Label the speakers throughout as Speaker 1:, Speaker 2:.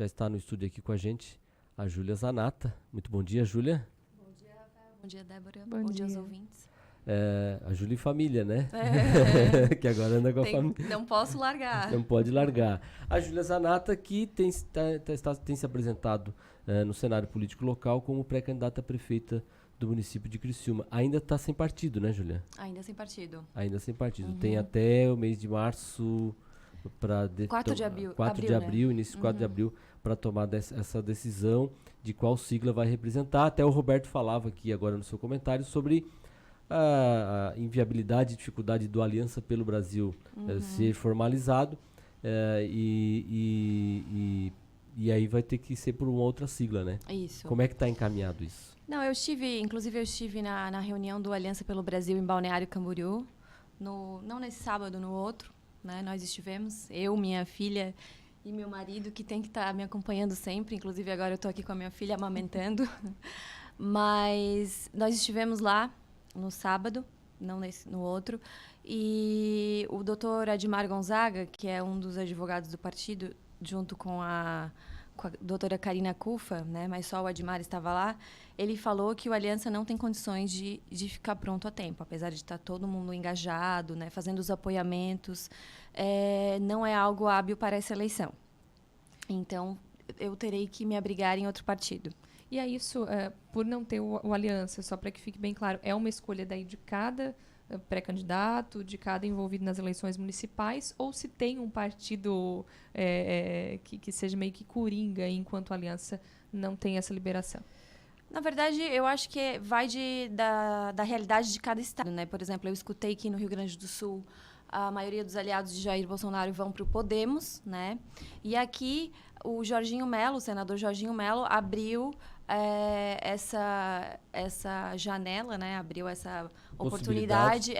Speaker 1: Já está no estúdio aqui com a gente a Júlia Zanata. Muito bom dia, Júlia.
Speaker 2: Bom dia, Rafael. Bom dia, Débora.
Speaker 3: Bom dia
Speaker 2: aos ouvintes.
Speaker 1: A Júlia e família, né? Que agora anda com a família.
Speaker 2: Não posso largar.
Speaker 1: Não pode largar. A Júlia Zanata que tem se apresentado no cenário político local como pré-candidata a prefeita do município de Criciúma. Ainda está sem partido, né, Júlia?
Speaker 2: Ainda sem partido.
Speaker 1: Ainda sem partido. Tem até o mês de março...
Speaker 2: 4 de abril.
Speaker 1: 4 de abril, né? Início de 4 de abril, para tomar essa decisão de qual sigla vai representar. Até o Roberto falava aqui agora no seu comentário sobre a inviabilidade e dificuldade do Aliança pelo Brasil ser formalizado, e aí vai ter que ser por uma outra sigla, né?
Speaker 2: Isso.
Speaker 1: Como é que está encaminhado isso?
Speaker 2: Não, eu estive na reunião do Aliança pelo Brasil em Balneário Camboriú, não nesse sábado, no outro. Né? Nós estivemos, eu, minha filha e meu marido, que tem que estar me acompanhando sempre. Inclusive, agora eu estou aqui com a minha filha amamentando. Mas nós estivemos lá no sábado, não no outro. E o doutor Admar Gonzaga, que é um dos advogados do partido, junto com a doutora Karina Cufa, né, mas só o Admar estava lá, ele falou que o Aliança não tem condições de ficar pronto a tempo, apesar de estar todo mundo engajado, né, fazendo os apoiamentos, não é algo hábil para essa eleição. Então, eu terei que me abrigar em outro partido.
Speaker 3: E é isso, por não ter o Aliança, só para que fique bem claro, é uma escolha daí de cada pré-candidato, de cada envolvido nas eleições municipais, ou se tem um partido que seja meio que coringa, enquanto a Aliança não tem essa liberação?
Speaker 2: Na verdade, eu acho que vai da realidade de cada estado, né? Por exemplo, eu escutei que no Rio Grande do Sul a maioria dos aliados de Jair Bolsonaro vão para o Podemos, né? E aqui o Jorginho Melo, o senador Jorginho Melo, abriu essa janela, né? Abriu essa oportunidade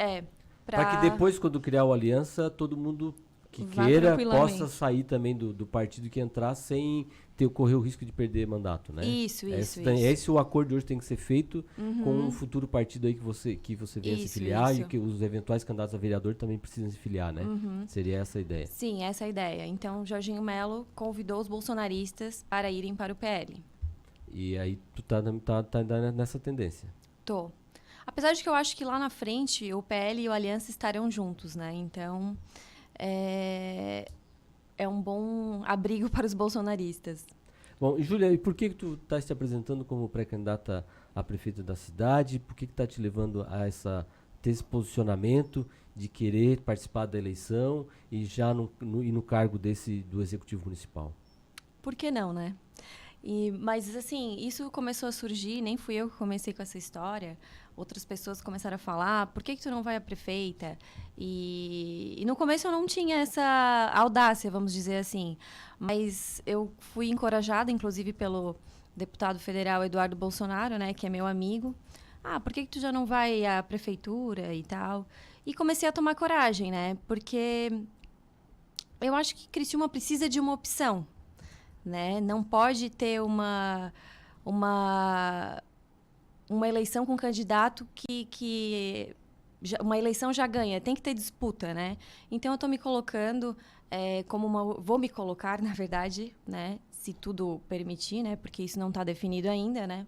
Speaker 1: para que depois, quando criar o Aliança, todo mundo que queira possa sair também do partido que entrar sem correr o risco de perder mandato, né?
Speaker 2: Isso.
Speaker 1: Esse o acordo hoje tem que ser feito com um futuro partido aí que você venha se filiar e que os eventuais candidatos a vereador também precisam se filiar, né? Seria essa a ideia.
Speaker 2: Sim, essa é a ideia. Então, Jorginho Melo convidou os bolsonaristas para irem para o PL.
Speaker 1: E aí tu tá nessa tendência?
Speaker 2: Tô. Apesar de que eu acho que lá na frente o PL e o Aliança estarão juntos, né? Então, é um bom abrigo para os bolsonaristas.
Speaker 1: Bom, e Júlia, e por que tu está se apresentando como pré-candidata a prefeita da cidade? Por que está te levando a ter esse posicionamento de querer participar da eleição e já no cargo do Executivo Municipal?
Speaker 2: Por que não, né? Mas, assim, isso começou a surgir, nem fui eu que comecei com essa história. Outras pessoas começaram a falar, por que tu não vai a prefeita? E no começo eu não tinha essa audácia, vamos dizer assim. Mas eu fui encorajada, inclusive, pelo deputado federal Eduardo Bolsonaro, né, que é meu amigo. Por que tu já não vai à prefeitura e tal? E comecei a tomar coragem, né? Porque eu acho que Criciúma precisa de uma opção. Né? Não pode ter uma eleição com um candidato que uma eleição já ganha, tem que ter disputa, né? Então eu estou me colocando vou me colocar, na verdade, né? Se tudo permitir, né? Porque isso não está definido ainda, né?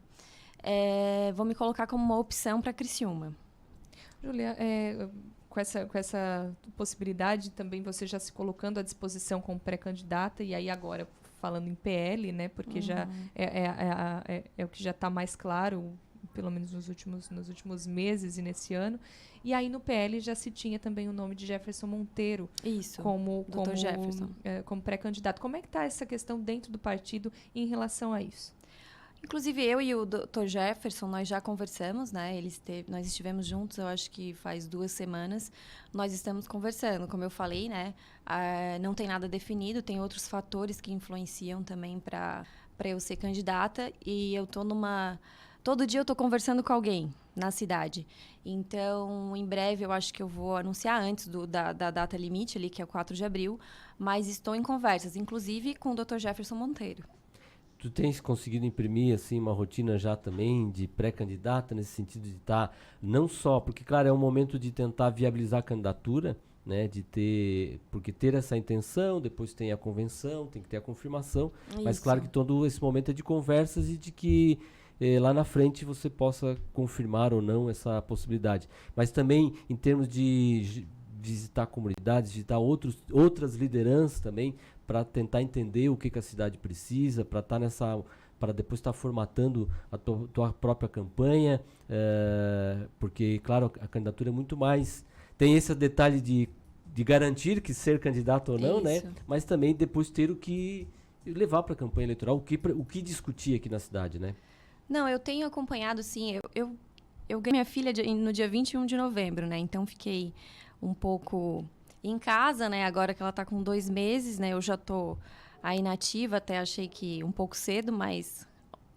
Speaker 2: Vou me colocar como uma opção para Criciúma.
Speaker 3: Júlia, com essa possibilidade também você já se colocando à disposição como pré-candidata, e aí agora falando em PL, né? Porque já é o que já está mais claro, pelo menos nos últimos meses e nesse ano. E aí no PL já se tinha também o nome de Jefferson Monteiro.
Speaker 2: Isso,
Speaker 3: como
Speaker 2: Jefferson.
Speaker 3: Como pré-candidato. Como é que está essa questão dentro do partido em relação a isso?
Speaker 2: Inclusive, eu e o Dr. Jefferson, nós já conversamos, né? Nós estivemos juntos, eu acho que faz 2 semanas. Nós estamos conversando, como eu falei, né? Não tem nada definido, tem outros fatores que influenciam também para eu ser candidata. E eu estou todo dia eu estou conversando com alguém na cidade. Então, em breve, eu acho que eu vou anunciar antes da data limite ali, que é o 4 de abril. Mas estou em conversas, inclusive com o Dr. Jefferson Monteiro.
Speaker 1: Tu tens conseguido imprimir assim uma rotina já também de pré-candidata, nesse sentido de estar não só, porque claro, é um momento de tentar viabilizar a candidatura, né, porque ter essa intenção, depois tem a convenção, tem que ter a confirmação, mas
Speaker 2: Isso.
Speaker 1: claro que todo esse momento é de conversas e de que lá na frente você possa confirmar ou não essa possibilidade. Mas também em termos de visitar comunidades, visitar outras lideranças também, para tentar entender o que a cidade precisa, para depois estar formatando a tua própria campanha, porque, claro, a candidatura é muito mais. Tem esse detalhe de garantir que ser candidato ou não, né?
Speaker 2: Isso.
Speaker 1: Mas também depois ter o que levar para a campanha eleitoral, o que discutir aqui na cidade, né?
Speaker 2: Não, eu tenho acompanhado, sim. Eu ganhei minha filha no dia 21 de novembro, né? Então, fiquei um pouco em casa, né? Agora que ela tá com 2 meses, né? Eu já tô aí nativa, até achei que um pouco cedo, mas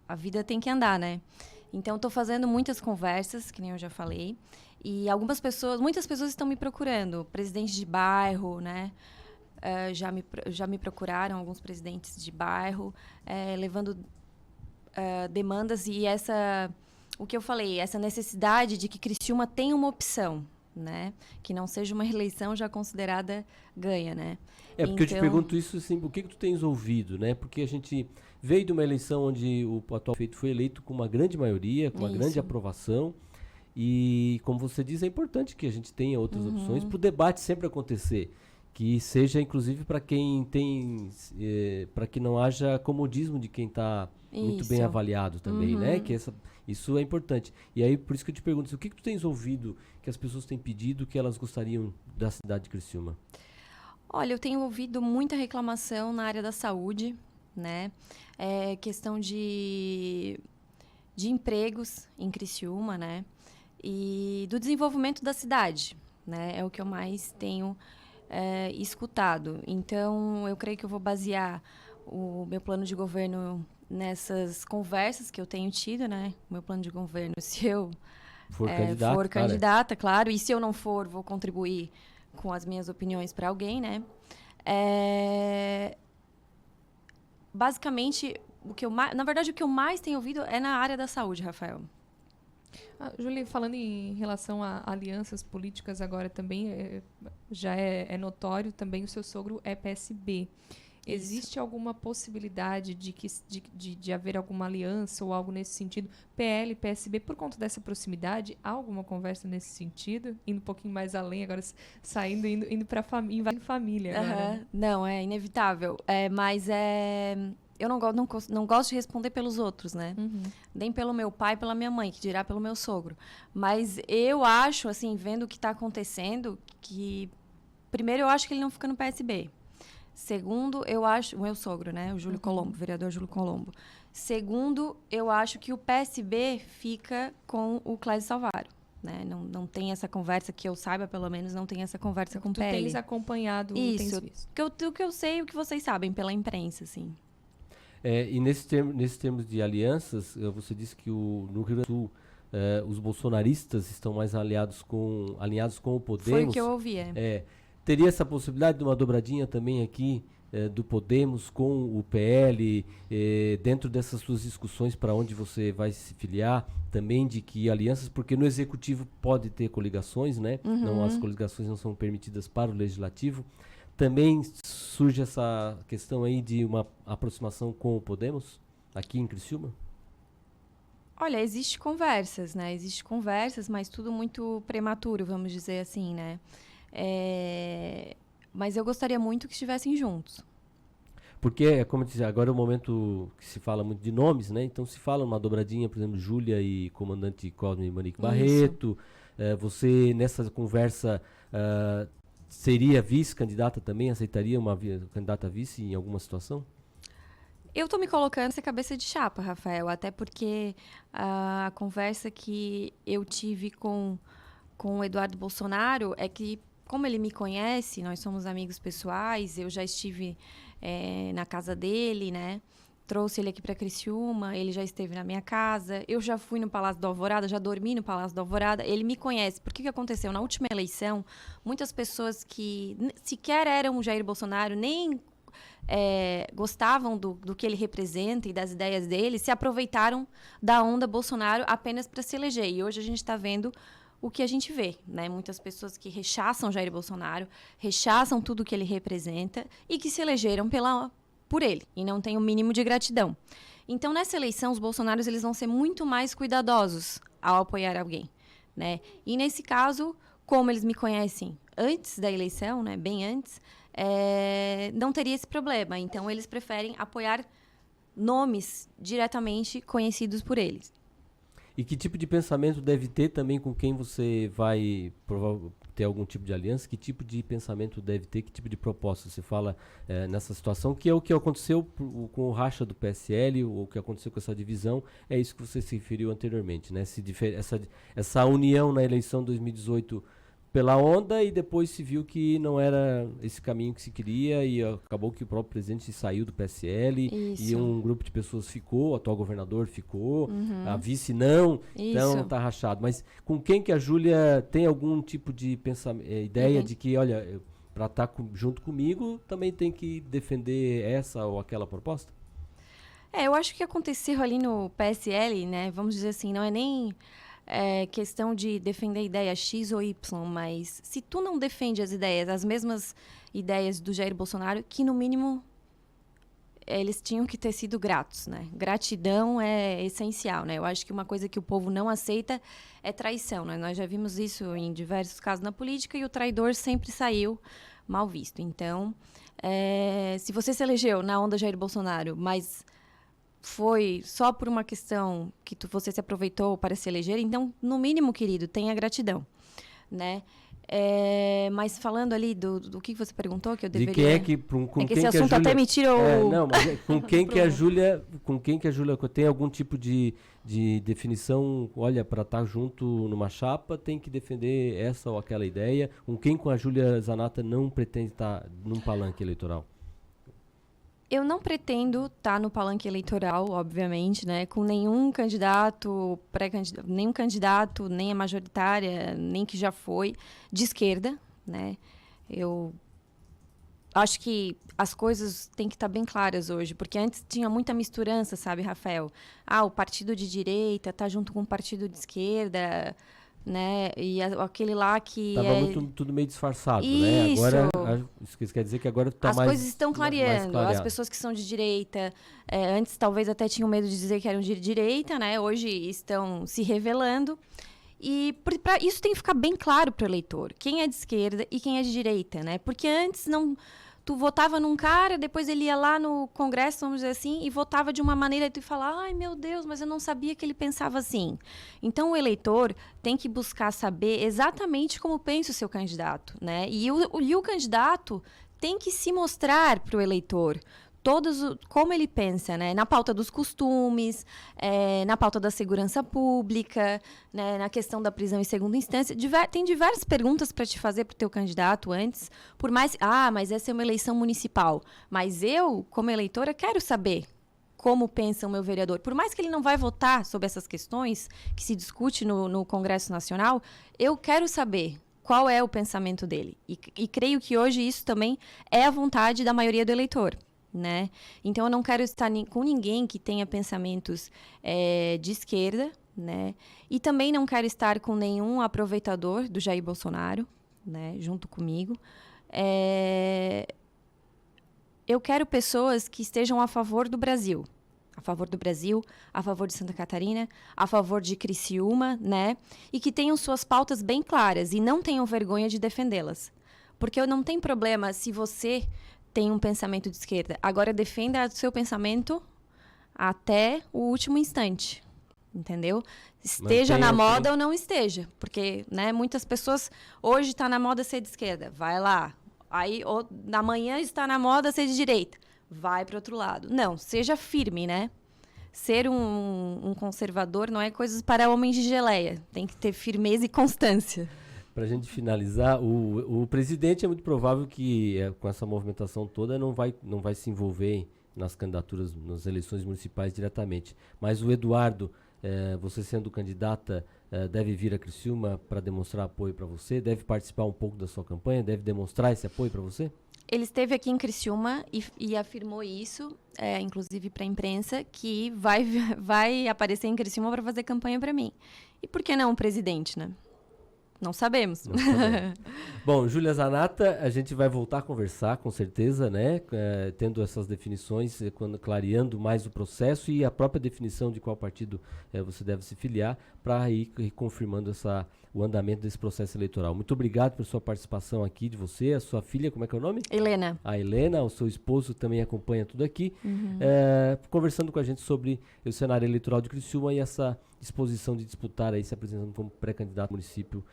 Speaker 2: a vida tem que andar, né? Então, tô fazendo muitas conversas, que nem eu já falei. E muitas pessoas estão me procurando. Presidentes de bairro, né? Já me procuraram alguns presidentes de bairro, levando demandas e o que eu falei, essa necessidade de que Criciúma tenha uma opção, né? Que não seja uma eleição já considerada ganha, né?
Speaker 1: Porque eu te pergunto isso assim, o que tu tens ouvido, né? Porque a gente veio de uma eleição onde o atual prefeito foi eleito com uma grande maioria, com uma grande aprovação. E, como você diz, é importante que a gente tenha outras opções para o debate sempre acontecer. Que seja, inclusive, para quem tem... para que não haja comodismo de quem está muito bem avaliado também, né? Que isso é importante. E aí, por isso que eu te pergunto, o que tu tens ouvido que as pessoas têm pedido que elas gostariam da cidade de Criciúma?
Speaker 2: Olha, eu tenho ouvido muita reclamação na área da saúde, né? Questão de empregos em Criciúma, né? E do desenvolvimento da cidade, né? É o que eu mais tenho escutado. Então, eu creio que eu vou basear o meu plano de governo nessas conversas que eu tenho tido, né? O meu plano de governo, se eu for candidata, claro. E se eu não for, vou contribuir com as minhas opiniões para alguém, né? Basicamente, na verdade, o que eu mais tenho ouvido é na área da saúde, Rafael.
Speaker 3: Julie, falando em relação a alianças políticas agora também, já é notório também o seu sogro é PSB. Existe alguma possibilidade de haver alguma aliança ou algo nesse sentido? PL, PSB, por conta dessa proximidade, há alguma conversa nesse sentido? Indo um pouquinho mais além, agora saindo, indo para família. Agora.
Speaker 2: Não, é inevitável. Mas eu não gosto de responder pelos outros, né? Nem pelo meu pai, pela minha mãe, que dirá pelo meu sogro. Mas eu acho, assim, vendo o que está acontecendo, que... Primeiro, eu acho que ele não fica no PSB. Segundo, eu acho... O meu sogro, né? O Júlio Colombo, o vereador Júlio Colombo. Segundo, eu acho que o PSB fica com o Clésio Salvaro. Né? Não tem essa conversa, que eu saiba, pelo menos, não tem essa conversa com o PL.
Speaker 3: Tu tens acompanhado...
Speaker 2: Isso. O que eu sei e o que vocês sabem pela imprensa, assim.
Speaker 1: E nesses termos de alianças, você disse que no Rio Grande do Sul os bolsonaristas estão mais alinhados com o Podemos.
Speaker 2: Foi o que eu ouvi,
Speaker 1: Teria essa possibilidade de uma dobradinha também aqui do Podemos com o PL, dentro dessas suas discussões para onde você vai se filiar, também de que alianças, porque no Executivo pode ter coligações, né? Não, as coligações não são permitidas para o Legislativo. Também surge essa questão aí de uma aproximação com o Podemos, aqui em Criciúma?
Speaker 2: Olha, existem conversas, né? Existem conversas, mas tudo muito prematuro, vamos dizer assim, né? Mas eu gostaria muito que estivessem juntos.
Speaker 1: Porque, como eu disse, agora é o momento que se fala muito de nomes, né? Então se fala uma dobradinha, por exemplo, Júlia e comandante Cosme Manique Barreto. Você, nessa conversa, seria vice-candidata também? Aceitaria uma candidata vice em alguma situação?
Speaker 2: Eu estou me colocando essa cabeça de chapa, Rafael, até porque a conversa que eu tive com o Eduardo Bolsonaro é que, como ele me conhece, nós somos amigos pessoais, eu já estive na casa dele, né? Trouxe ele aqui para Criciúma, ele já esteve na minha casa, eu já fui no Palácio do Alvorada, já dormi no Palácio do Alvorada, ele me conhece. Porque o que aconteceu? Na última eleição, muitas pessoas que sequer eram o Jair Bolsonaro, nem gostavam do que ele representa e das ideias dele, se aproveitaram da onda Bolsonaro apenas para se eleger. E hoje a gente está vendo o que a gente vê, né? Muitas pessoas que rechaçam Jair Bolsonaro, rechaçam tudo que ele representa e que se elegeram por ele e não têm o mínimo de gratidão. Então, nessa eleição, os bolsonaros eles vão ser muito mais cuidadosos ao apoiar alguém, né? E nesse caso, como eles me conhecem antes da eleição, né, bem antes, não teria esse problema. Então, eles preferem apoiar nomes diretamente conhecidos por eles.
Speaker 1: E que tipo de pensamento deve ter também com quem você vai ter algum tipo de aliança? Que tipo de pensamento deve ter? Que tipo de proposta você fala nessa situação? Que é o que aconteceu com o racha do PSL, o que aconteceu com essa divisão, é isso que você se referiu anteriormente, né? Essa união na eleição de 2018 pela onda e depois se viu que não era esse caminho que se queria e acabou que o próprio presidente saiu do PSL. Isso. E um grupo de pessoas ficou, o atual governador ficou, a vice não, então tá rachado. Mas com quem que a Júlia tem algum tipo de ideia de que, olha, para estar junto comigo também tem que defender essa ou aquela proposta?
Speaker 2: Eu acho que aconteceu ali no PSL, né, vamos dizer assim, não é nem... questão de defender a ideia X ou Y, mas se tu não defende as mesmas ideias do Jair Bolsonaro, que no mínimo eles tinham que ter sido gratos, né? Gratidão é essencial, né? Eu acho que uma coisa que o povo não aceita é traição, né? Nós já vimos isso em diversos casos na política e o traidor sempre saiu mal visto. Então, se você se elegeu na onda Jair Bolsonaro, mas foi só por uma questão que você se aproveitou para se eleger, então, no mínimo, querido, tenha gratidão, né? Mas falando ali do que você perguntou, que eu deveria...
Speaker 1: De quem é que... Com
Speaker 2: quem
Speaker 1: esse
Speaker 2: assunto
Speaker 1: Júlia,
Speaker 2: até me tirou...
Speaker 1: não, mas com quem que a Júlia... Com quem que a Júlia tem algum tipo de definição, olha, para estar junto numa chapa, tem que defender essa ou aquela ideia. Com quem a Júlia Zanatta não pretende estar num palanque eleitoral?
Speaker 2: Eu não pretendo estar no palanque eleitoral, obviamente, né, com nenhum candidato, nenhum candidato, nem a majoritária, nem que já foi, de esquerda, né. Eu acho que as coisas têm que estar bem claras hoje, porque antes tinha muita misturança, sabe, Rafael? O partido de direita está junto com o partido de esquerda, né? E aquele lá que
Speaker 1: Tava tudo meio disfarçado,
Speaker 2: isso.
Speaker 1: Né? Agora, isso quer dizer que agora tá
Speaker 2: as
Speaker 1: mais... As
Speaker 2: coisas estão clareando. As pessoas que são de direita, antes talvez até tinham medo de dizer que eram de direita, né? Hoje estão se revelando. E isso tem que ficar bem claro para o eleitor. Quem é de esquerda e quem é de direita, né? Porque antes não... Tu votava num cara, depois ele ia lá no Congresso, vamos dizer assim, e votava de uma maneira e tu fala, ai, meu Deus, mas eu não sabia que ele pensava assim. Então, o eleitor tem que buscar saber exatamente como pensa o seu candidato, né? E o candidato tem que se mostrar para o eleitor como ele pensa, né? Na pauta dos costumes, na pauta da segurança pública, né? Na questão da prisão em segunda instância. Tem diversas perguntas para te fazer para o teu candidato antes, por mais... mas essa é uma eleição municipal. Mas eu, como eleitora, quero saber como pensa o meu vereador. Por mais que ele não vai votar sobre essas questões que se discute no Congresso Nacional, eu quero saber qual é o pensamento dele. E creio que hoje isso também é a vontade da maioria do eleitor. Né? Então, eu não quero estar com ninguém que tenha pensamentos de esquerda, né? E também não quero estar com nenhum aproveitador do Jair Bolsonaro, né? Junto comigo. Eu quero pessoas que estejam a favor do Brasil. A favor do Brasil, a favor de Santa Catarina, a favor de Criciúma, né? E que tenham suas pautas bem claras e não tenham vergonha de defendê-las. Porque não tem problema se você... tem um pensamento de esquerda. Agora, defenda o seu pensamento até o último instante, entendeu? Esteja na moda ou não esteja. Porque, né, muitas pessoas... Hoje está na moda ser de esquerda. Vai lá. Aí, na manhã está na moda ser de direita. Vai para o outro lado. Não, seja firme, né? Ser um conservador não é coisas para homens de geleia. Tem que ter firmeza e constância.
Speaker 1: Para a gente finalizar, o presidente é muito provável que, com essa movimentação toda, não vai se envolver nas candidaturas, nas eleições municipais diretamente. Mas o Eduardo, você sendo candidata, deve vir a Criciúma para demonstrar apoio para você? Deve participar um pouco da sua campanha? Deve demonstrar esse apoio para você?
Speaker 2: Ele esteve aqui em Criciúma e afirmou isso, inclusive para a imprensa, que vai aparecer em Criciúma para fazer campanha para mim. E por que não o presidente, né? Não sabemos.
Speaker 1: Não sabemos. Bom, Júlia Zanata, a gente vai voltar a conversar, com certeza, né? Tendo essas definições, clareando mais o processo e a própria definição de qual partido você deve se filiar, para ir confirmando o andamento desse processo eleitoral. Muito obrigado por sua participação aqui, de você, a sua filha, como é que é o nome?
Speaker 2: Helena.
Speaker 1: A Helena, o seu esposo também acompanha tudo aqui, conversando com a gente sobre o cenário eleitoral de Criciúma e essa disposição de disputar aí, se apresentando como pré-candidato ao município,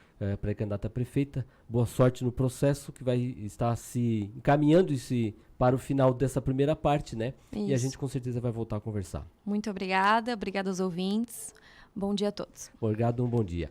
Speaker 1: pré-candidata a prefeita. Boa sorte no processo que vai estar se encaminhando para o final dessa primeira parte, né?
Speaker 2: Isso.
Speaker 1: E a gente com certeza vai voltar a conversar.
Speaker 2: Muito obrigada, obrigada aos ouvintes. Bom dia a todos.
Speaker 1: Obrigado, um bom dia.